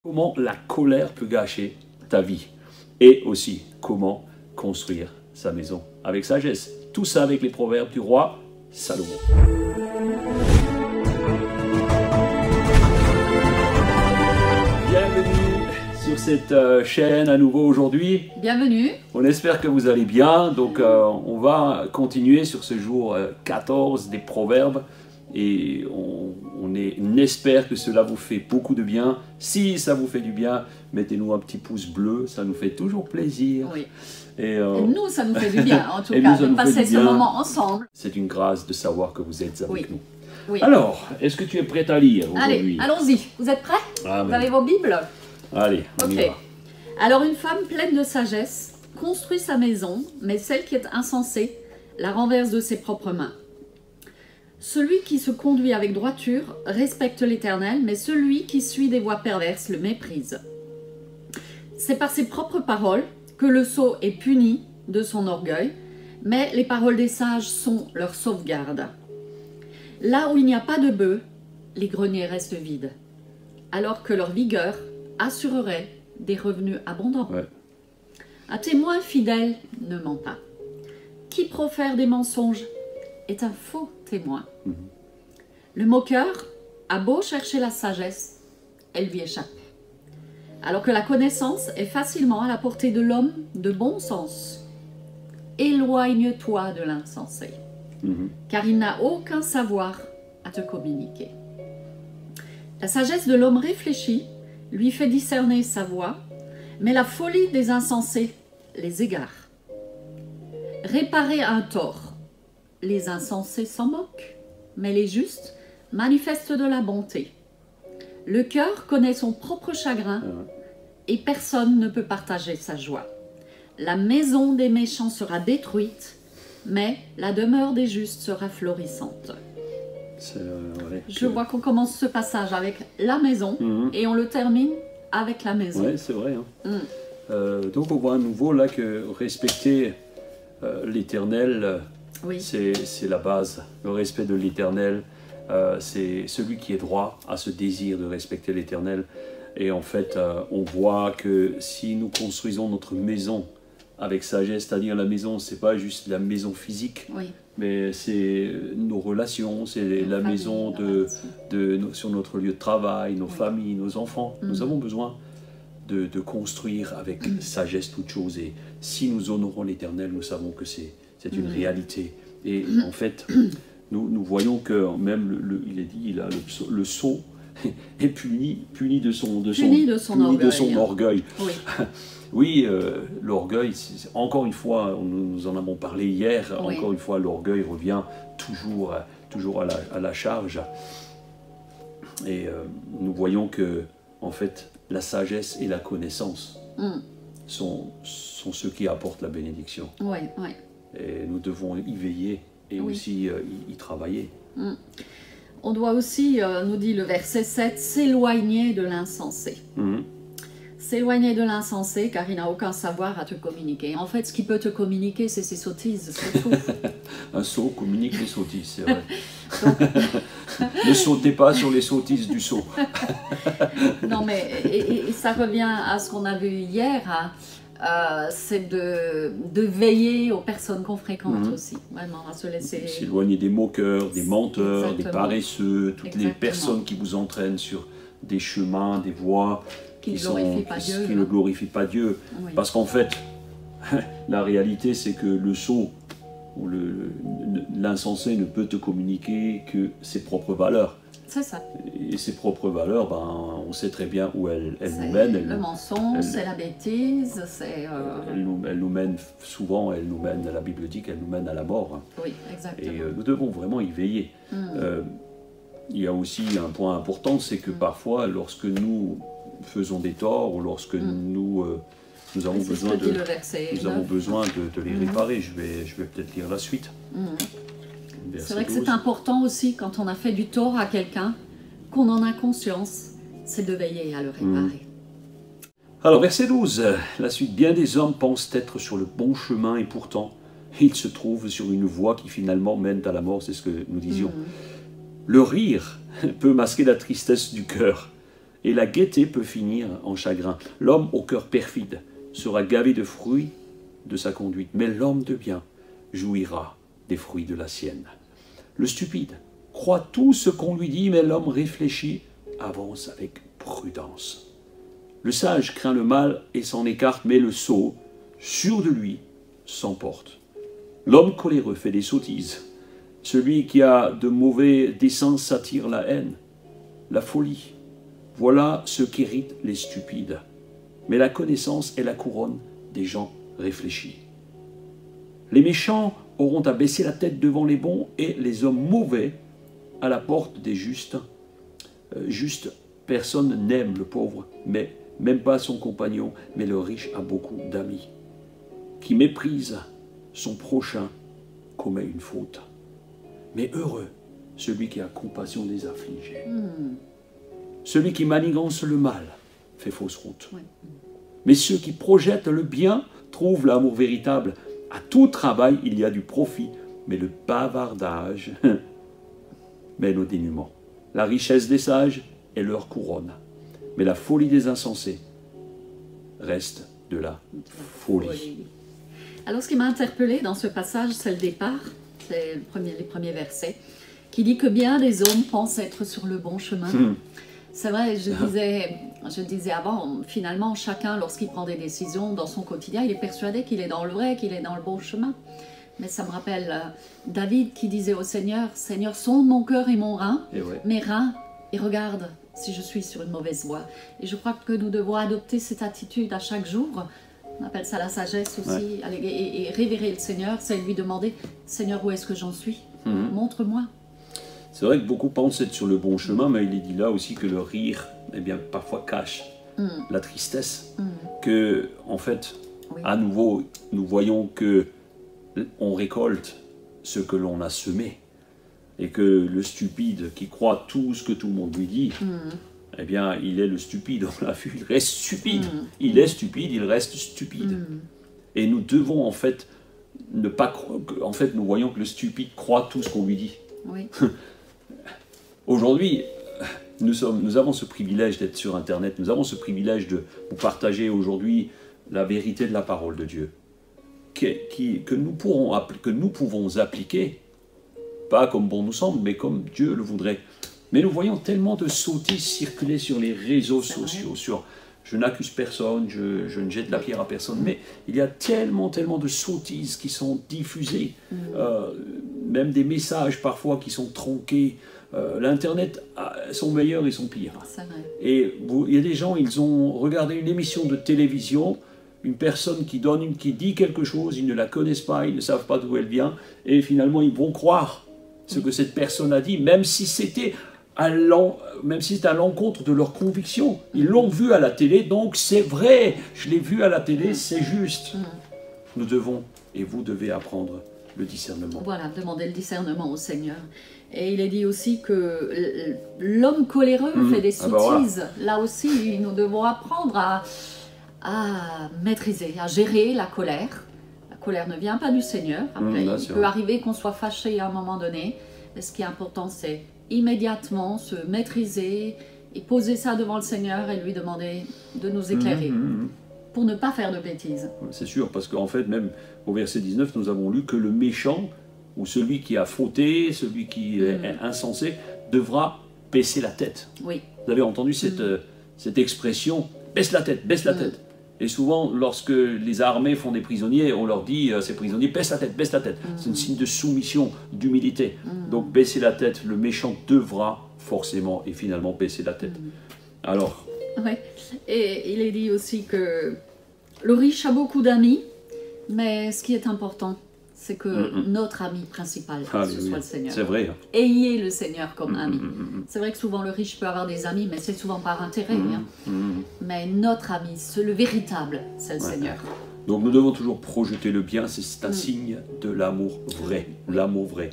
Comment la colère peut gâcher ta vie et aussi comment construire sa maison avec sagesse. Tout ça avec les proverbes du roi Salomon. Bienvenue sur cette chaîne à nouveau aujourd'hui. Bienvenue. On espère que vous allez bien. Donc on va continuer sur ce jour 14 des proverbes. Et on espère que cela vous fait beaucoup de bien. Si ça vous fait du bien, mettez-nous un petit pouce bleu, ça nous fait toujours plaisir. Oui. Et nous, ça nous fait du bien, en tout cas, de passer ce moment ensemble. C'est une grâce de savoir que vous êtes avec nous. Oui. Alors, est-ce que tu es prête à lire aujourd'hui? Allez, allons-y. Vous êtes prêts? Vous avez vos Bibles? Allez, on y va. Alors, une femme pleine de sagesse construit sa maison, mais celle qui est insensée la renverse de ses propres mains. Celui qui se conduit avec droiture respecte l'Éternel, mais celui qui suit des voies perverses le méprise. C'est par ses propres paroles que le sot est puni de son orgueil, mais les paroles des sages sont leur sauvegarde. Là où il n'y a pas de bœufs, les greniers restent vides, alors que leur vigueur assurerait des revenus abondants. Ouais. Un témoin fidèle ne ment pas. Qui profère des mensonges est un faux témoin. Le moqueur a beau chercher la sagesse, elle lui échappe. Alors que la connaissance est facilement à la portée de l'homme de bon sens. Éloigne-toi de l'insensé, car il n'a aucun savoir à te communiquer. La sagesse de l'homme réfléchi lui fait discerner sa voie, mais la folie des insensés les égare. Réparer un tort. Les insensés s'en moquent, mais les justes manifestent de la bonté. Le cœur connaît son propre chagrin et personne ne peut partager sa joie. La maison des méchants sera détruite, mais la demeure des justes sera florissante. Je vois qu'on commence ce passage avec la maison et on le termine avec la maison. Oui, c'est vrai. Donc on voit à nouveau là que respecter l'Éternel, oui. C'est la base. Le respect de l'Éternel, c'est celui qui est droit à ce désir de respecter l'Éternel. Et en fait, on voit que si nous construisons notre maison avec sagesse, c'est-à-dire la maison, c'est pas juste la maison physique, mais c'est nos relations, c'est la maison sur notre lieu de travail, nos familles, nos enfants. Nous avons besoin de construire avec sagesse toutes choses. Et si nous honorons l'Éternel, nous savons que c'est une réalité. Et en fait, nous voyons que même, il est dit, le sot est puni de son orgueil. Oui, oui, l'orgueil, encore une fois, nous en avons parlé hier, encore une fois, l'orgueil revient toujours à la charge. Et nous voyons que, en fait, la sagesse et la connaissance sont ceux qui apportent la bénédiction. Oui. Et nous devons y veiller et aussi y travailler. On doit aussi, nous dit le verset 7, s'éloigner de l'insensé. S'éloigner de l'insensé car il n'a aucun savoir à te communiquer. En fait, ce qui peut te communiquer, c'est ses sottises, c'est tout. Un sot communique les sottises, c'est vrai. Ne sautez pas sur les sottises du sot. Non, mais et ça revient à ce qu'on a vu hier, c'est de veiller aux personnes qu'on fréquente aussi, vraiment, à se laisser... S'éloigner des moqueurs, des menteurs, des paresseux, toutes les personnes qui vous entraînent sur des chemins, des voies qui ne glorifient pas Dieu. Oui. Parce qu'en fait, la réalité c'est que le sot ou l'insensé ne peut te communiquer que ses propres valeurs. C'est ça. Et ses propres valeurs, on sait très bien où elles nous mènent. Le mensonge, c'est la bêtise, c'est... Elle nous mène souvent, la Bible dit qu'elle nous mène à la mort. Oui, exactement. Et nous devons vraiment y veiller. Il y a aussi un point important, c'est que parfois, lorsque nous faisons des torts, ou lorsque nous avons besoin de les réparer, je vais peut-être lire la suite. C'est vrai que c'est important aussi, quand on a fait du tort à quelqu'un, qu'on en a conscience, c'est de veiller à le réparer. Alors, verset 12, la suite. Bien des hommes pensent être sur le bon chemin et pourtant, ils se trouvent sur une voie qui finalement mène à la mort, c'est ce que nous disions. Le rire peut masquer la tristesse du cœur et la gaieté peut finir en chagrin. L'homme au cœur perfide sera gavé de fruits de sa conduite, mais l'homme de bien jouira des fruits de la sienne. Le stupide croit tout ce qu'on lui dit, mais l'homme réfléchi avance avec prudence. Le sage craint le mal et s'en écarte, mais le sot, sûr de lui, s'emporte. L'homme coléreux fait des sottises. Celui qui a de mauvais desseins s'attire la haine, la folie. Voilà ce qu'héritent les stupides. Mais la connaissance est la couronne des gens réfléchis. Les méchants auront à baisser la tête devant les bons et les hommes mauvais à la porte des justes. Personne n'aime le pauvre, mais même pas son compagnon, mais le riche a beaucoup d'amis. Qui méprise son prochain commet une faute. Mais heureux celui qui a compassion des affligés. Celui qui manigance le mal fait fausse route. Oui. Mais ceux qui projettent le bien trouvent l'amour véritable. À tout travail, il y a du profit, mais le bavardage mène au dénuement. La richesse des sages est leur couronne, mais la folie des insensés reste de la folie. Alors, ce qui m'a interpellée dans ce passage, c'est le départ, c'est les premiers versets, qui dit que bien des hommes pensent être sur le bon chemin. C'est vrai, je disais avant, finalement, chacun, lorsqu'il prend des décisions dans son quotidien, il est persuadé qu'il est dans le vrai, qu'il est dans le bon chemin. Mais ça me rappelle David qui disait au Seigneur, « Seigneur, sonde mon cœur et mon rein, mes reins, et regarde si je suis sur une mauvaise voie. » Et je crois que nous devons adopter cette attitude à chaque jour. On appelle ça la sagesse aussi. Et révérer le Seigneur, c'est lui demander, « Seigneur, où est-ce que j'en suis? Montre-moi. » C'est vrai que beaucoup pensent être sur le bon chemin, mais il est dit là aussi que le rire, eh bien, parfois cache la tristesse. Que, en fait, à nouveau, nous voyons que on récolte ce que l'on a semé. Et que le stupide qui croit tout ce que tout le monde lui dit, eh bien, il est le stupide, on l'a vu, il reste stupide. Il est stupide, il reste stupide. Et nous devons, en fait, ne pas croire... En fait, nous voyons que le stupide croit tout ce qu'on lui dit. Oui. Aujourd'hui, nous avons ce privilège d'être sur Internet, nous avons ce privilège de vous partager aujourd'hui la vérité de la parole de Dieu, que nous pouvons appliquer, pas comme bon nous semble, mais comme Dieu le voudrait. Mais nous voyons tellement de sottises circuler sur les réseaux sociaux, je n'accuse personne, je ne jette la pierre à personne, mais il y a tellement de sottises qui sont diffusées, même des messages parfois qui sont tronqués. L'Internet, son meilleur et son pire. Et il y a des gens, ils ont regardé une émission de télévision, une personne qui dit quelque chose, ils ne la connaissent pas, ils ne savent pas d'où elle vient, et finalement ils vont croire ce que cette personne a dit, même si c'était à l'encontre de leur conviction. Ils l'ont vu à la télé, donc c'est vrai, je l'ai vu à la télé, c'est juste. Nous devons, et vous devez apprendre le discernement. Voilà, demander le discernement au Seigneur. Et il est dit aussi que l'homme coléreux fait des sottises. Là aussi, nous devons apprendre à maîtriser, à gérer la colère. La colère ne vient pas du Seigneur. Après, il peut arriver qu'on soit fâché à un moment donné. Et ce qui est important, c'est immédiatement se maîtriser et poser ça devant le Seigneur et lui demander de nous éclairer pour ne pas faire de bêtises. C'est sûr, parce qu'en fait, même au verset 19, nous avons lu que le méchant, ou celui qui a fauté, celui qui est insensé, devra baisser la tête. Oui. Vous avez entendu cette expression, baisse la tête, baisse la tête. Et souvent, lorsque les armées font des prisonniers, on leur dit, ces prisonniers, baisse la tête, baisse la tête. C'est un signe de soumission, d'humilité. Donc, baisser la tête, le méchant devra forcément et finalement baisser la tête. Alors... Oui, et il est dit aussi que le riche a beaucoup d'amis, mais ce qui est important, c'est que notre ami principal, ce soit le Seigneur. C'est vrai. Ayez le Seigneur comme ami. C'est vrai que souvent le riche peut avoir des amis, mais c'est souvent par intérêt. Mais notre ami, le véritable, c'est le Seigneur. Donc nous devons toujours projeter le bien, c'est un signe de l'amour vrai. L'amour vrai.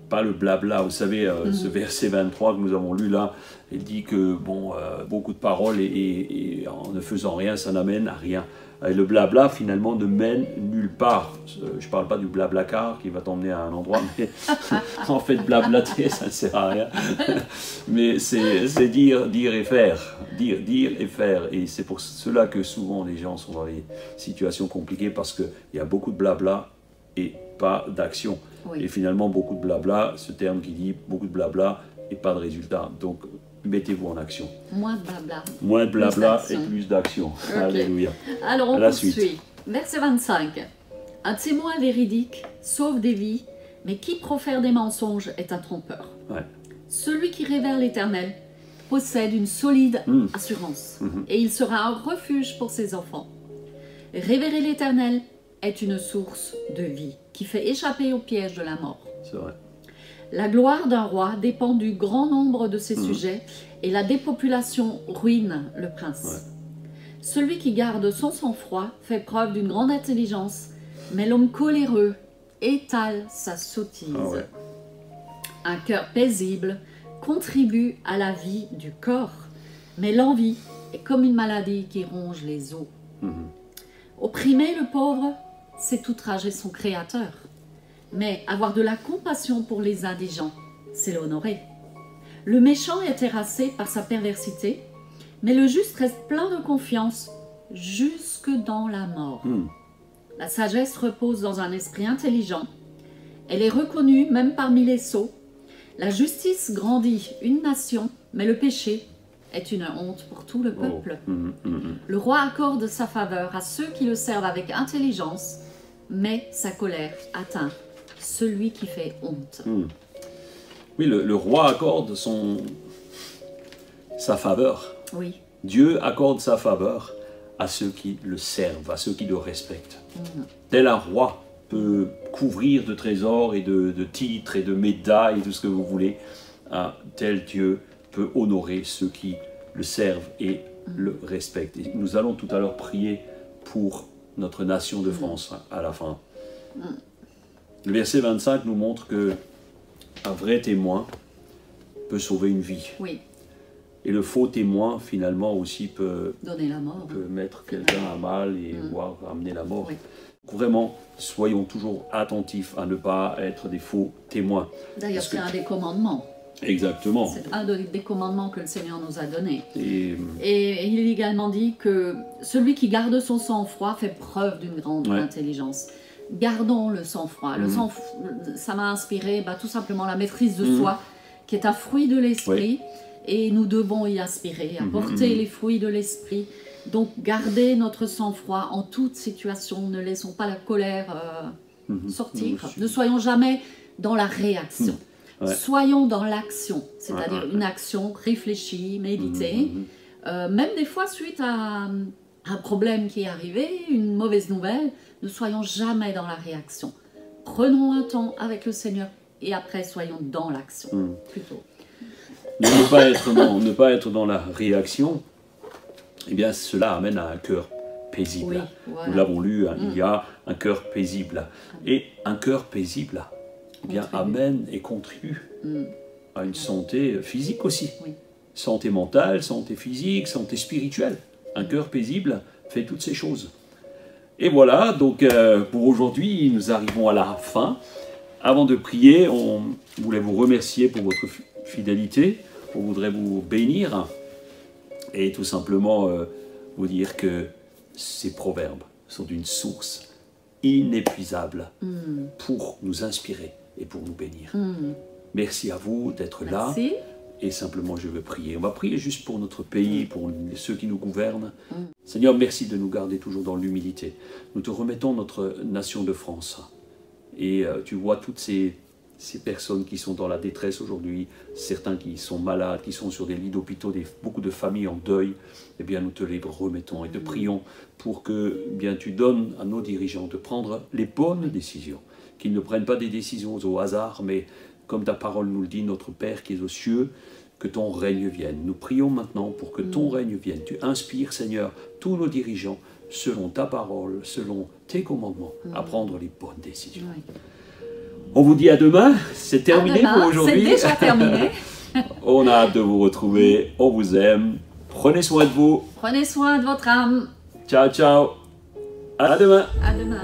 pas le blabla. Vous savez, ce verset 23 que nous avons lu là, il dit que bon, beaucoup de paroles et en ne faisant rien, ça n'amène à rien. Et le blabla, finalement, ne mène nulle part. Je ne parle pas du blablacar qui va t'emmener à un endroit, mais en fait, blablater, ça ne sert à rien. Mais c'est dire et faire. Dire et faire. Et c'est pour cela que souvent les gens sont dans des situations compliquées parce qu'il y a beaucoup de blabla et pas d'action. Oui. Et finalement, beaucoup de blabla, ce terme qui dit beaucoup de blabla et pas de résultat. Donc, mettez-vous en action. Moins de blabla. Moins de blabla et plus d'action. Okay. Alléluia. Alors on poursuit. Verset 25. Un témoin véridique sauve des vies, mais qui profère des mensonges est un trompeur. Ouais. Celui qui révère l'Éternel possède une solide assurance, et il sera un refuge pour ses enfants. Révérer l'Éternel est une source de vie qui fait échapper au piège de la mort. C'est vrai. La gloire d'un roi dépend du grand nombre de ses sujets et la dépopulation ruine le prince. Ouais. Celui qui garde son sang-froid fait preuve d'une grande intelligence, mais l'homme coléreux étale sa sottise. Ah ouais. Un cœur paisible contribue à la vie du corps, mais l'envie est comme une maladie qui ronge les os. Opprimer le pauvre, c'est outrager son créateur. Mais avoir de la compassion pour les indigents, c'est l'honorer. Le méchant est terrassé par sa perversité, mais le juste reste plein de confiance jusque dans la mort. La sagesse repose dans un esprit intelligent. Elle est reconnue même parmi les sots. La justice grandit une nation, mais le péché est une honte pour tout le peuple. Le roi accorde sa faveur à ceux qui le servent avec intelligence, mais sa colère atteint celui qui fait honte. Oui, le roi accorde sa faveur. Oui. Dieu accorde sa faveur à ceux qui le servent, à ceux qui le respectent. Tel un roi peut couvrir de trésors et de titres et de médailles, tout ce que vous voulez, tel Dieu peut honorer ceux qui le servent et le respectent. Et nous allons tout à l'heure prier pour notre nation de France à la fin. Le verset 25 nous montre qu'un vrai témoin peut sauver une vie. Oui. Et le faux témoin, finalement, aussi peut donner la mort. Peut mettre quelqu'un à mal et voire amener la mort. Oui. Donc vraiment, soyons toujours attentifs à ne pas être des faux témoins. D'ailleurs, c'est un des commandements. Exactement. C'est un des commandements que le Seigneur nous a donnés. Et il est également dit que celui qui garde son sang-froid fait preuve d'une grande intelligence. Gardons le sang-froid. Le sang, ça m'a inspiré tout simplement la maîtrise de soi, qui est un fruit de l'esprit, et nous devons y aspirer, à porter les fruits de l'esprit. Donc, gardez notre sang-froid en toute situation. Ne laissons pas la colère sortir. Ne soyons jamais dans la réaction. Soyons dans l'action, c'est-à-dire une action réfléchie, méditée. Même des fois, suite à un problème qui est arrivé, une mauvaise nouvelle, ne soyons jamais dans la réaction. Prenons un temps avec le Seigneur et après soyons dans l'action plutôt. Ne pas être dans la réaction, eh bien cela amène à un cœur paisible. Oui, voilà. Nous l'avons lu, il y a un cœur paisible. Et un cœur paisible, eh bien, amène et contribue à une santé physique aussi. Oui. Santé mentale, santé physique, santé spirituelle. Un cœur paisible fait toutes ces choses. Et voilà, donc pour aujourd'hui, nous arrivons à la fin. Avant de prier, on voulait vous remercier pour votre fidélité. On voudrait vous bénir et tout simplement vous dire que ces proverbes sont d'une source inépuisable pour nous inspirer et pour nous bénir. Merci à vous d'être là. Et simplement, je veux prier. On va prier juste pour notre pays, pour ceux qui nous gouvernent. Seigneur, merci de nous garder toujours dans l'humilité. Nous te remettons notre nation de France. Et tu vois toutes ces personnes qui sont dans la détresse aujourd'hui, certains qui sont malades, qui sont sur des lits d'hôpitaux, beaucoup de familles en deuil. Eh bien, nous te les remettons et te prions pour que bien, tu donnes à nos dirigeants de prendre les bonnes décisions. Qu'ils ne prennent pas des décisions au hasard, mais comme ta parole nous le dit, notre Père qui est aux cieux, que ton règne vienne. Nous prions maintenant pour que ton règne vienne. Tu inspires, Seigneur, tous nos dirigeants, selon ta parole, selon tes commandements, à prendre les bonnes décisions. On vous dit à demain. C'est terminé demain. pour aujourd'hui. C'est déjà terminé. On a hâte de vous retrouver. On vous aime. Prenez soin de vous. Prenez soin de votre âme. Ciao, ciao. À demain. À demain.